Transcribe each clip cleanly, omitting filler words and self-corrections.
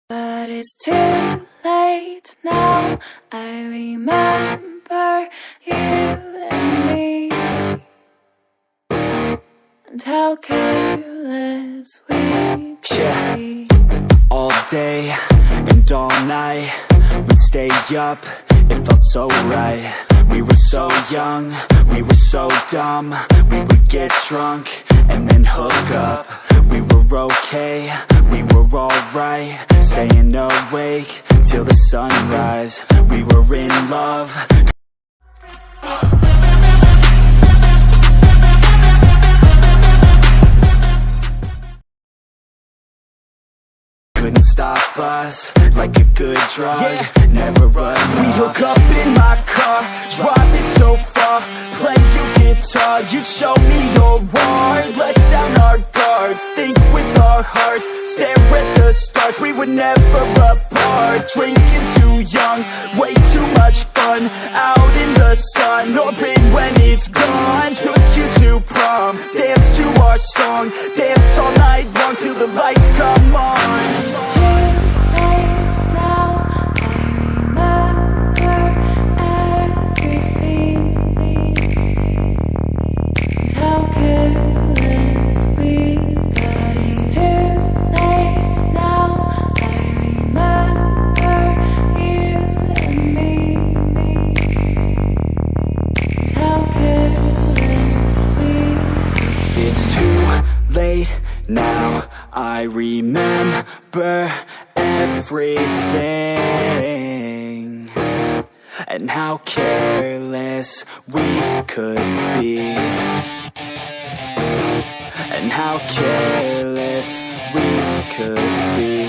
But it's too late now. I remember you and me, and how careless we could be. All day and all night, we'd stay up, it felt so right. We were so young, we were so dumb. We would get drunk and then hook up. We were okay, we were alright, staying awake till the sunrise. We were in love. Couldn't stop us, like a good drug, never run. We hook up in my car, driving so far, play your guitar, you'd show me your art, let down our guards, think with our hearts, stare at the stars, we were never apart, drinking too young, way too much fun, out in the sun, orbit when it's gone, took you to prom, dance to our song, dance all night long till the lights come on. Now I remember everything, and how careless we could be, and how careless we could be,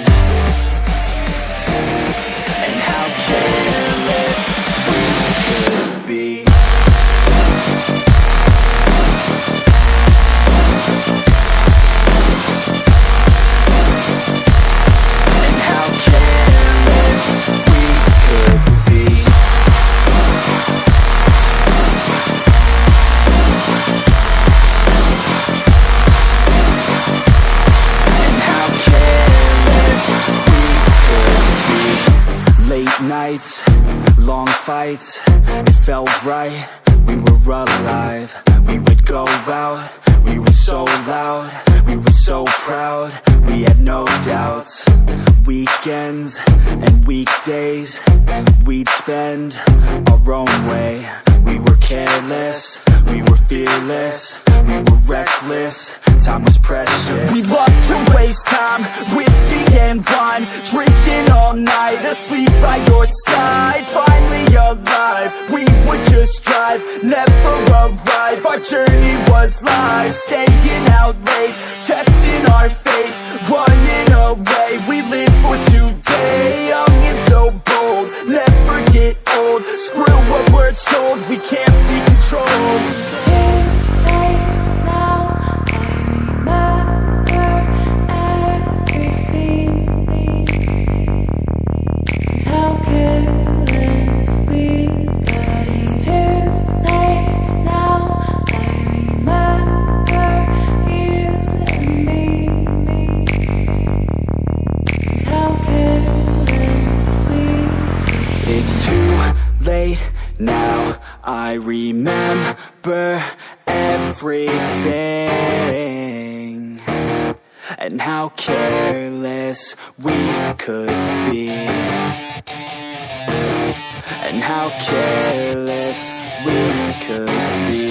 and how careless we could be. Nights, long fights, it felt right, we were alive. We would go out, we were so loud, we were so proud, we had no doubts. Weekends and weekdays, we'd spend our own way. We were careless, we were fearless, we were reckless, time was precious. We loved to waste time, whiskey and wine, drinking all night, asleep by your side. Finally alive, we would just drive, never arrive. Our journey was live, staying out late, testing our fate, running away. We live for today, young and so bold, never get old. Screw what we're told, we can't be controlled. Now I remember everything, and how careless we could be, and how careless we could be.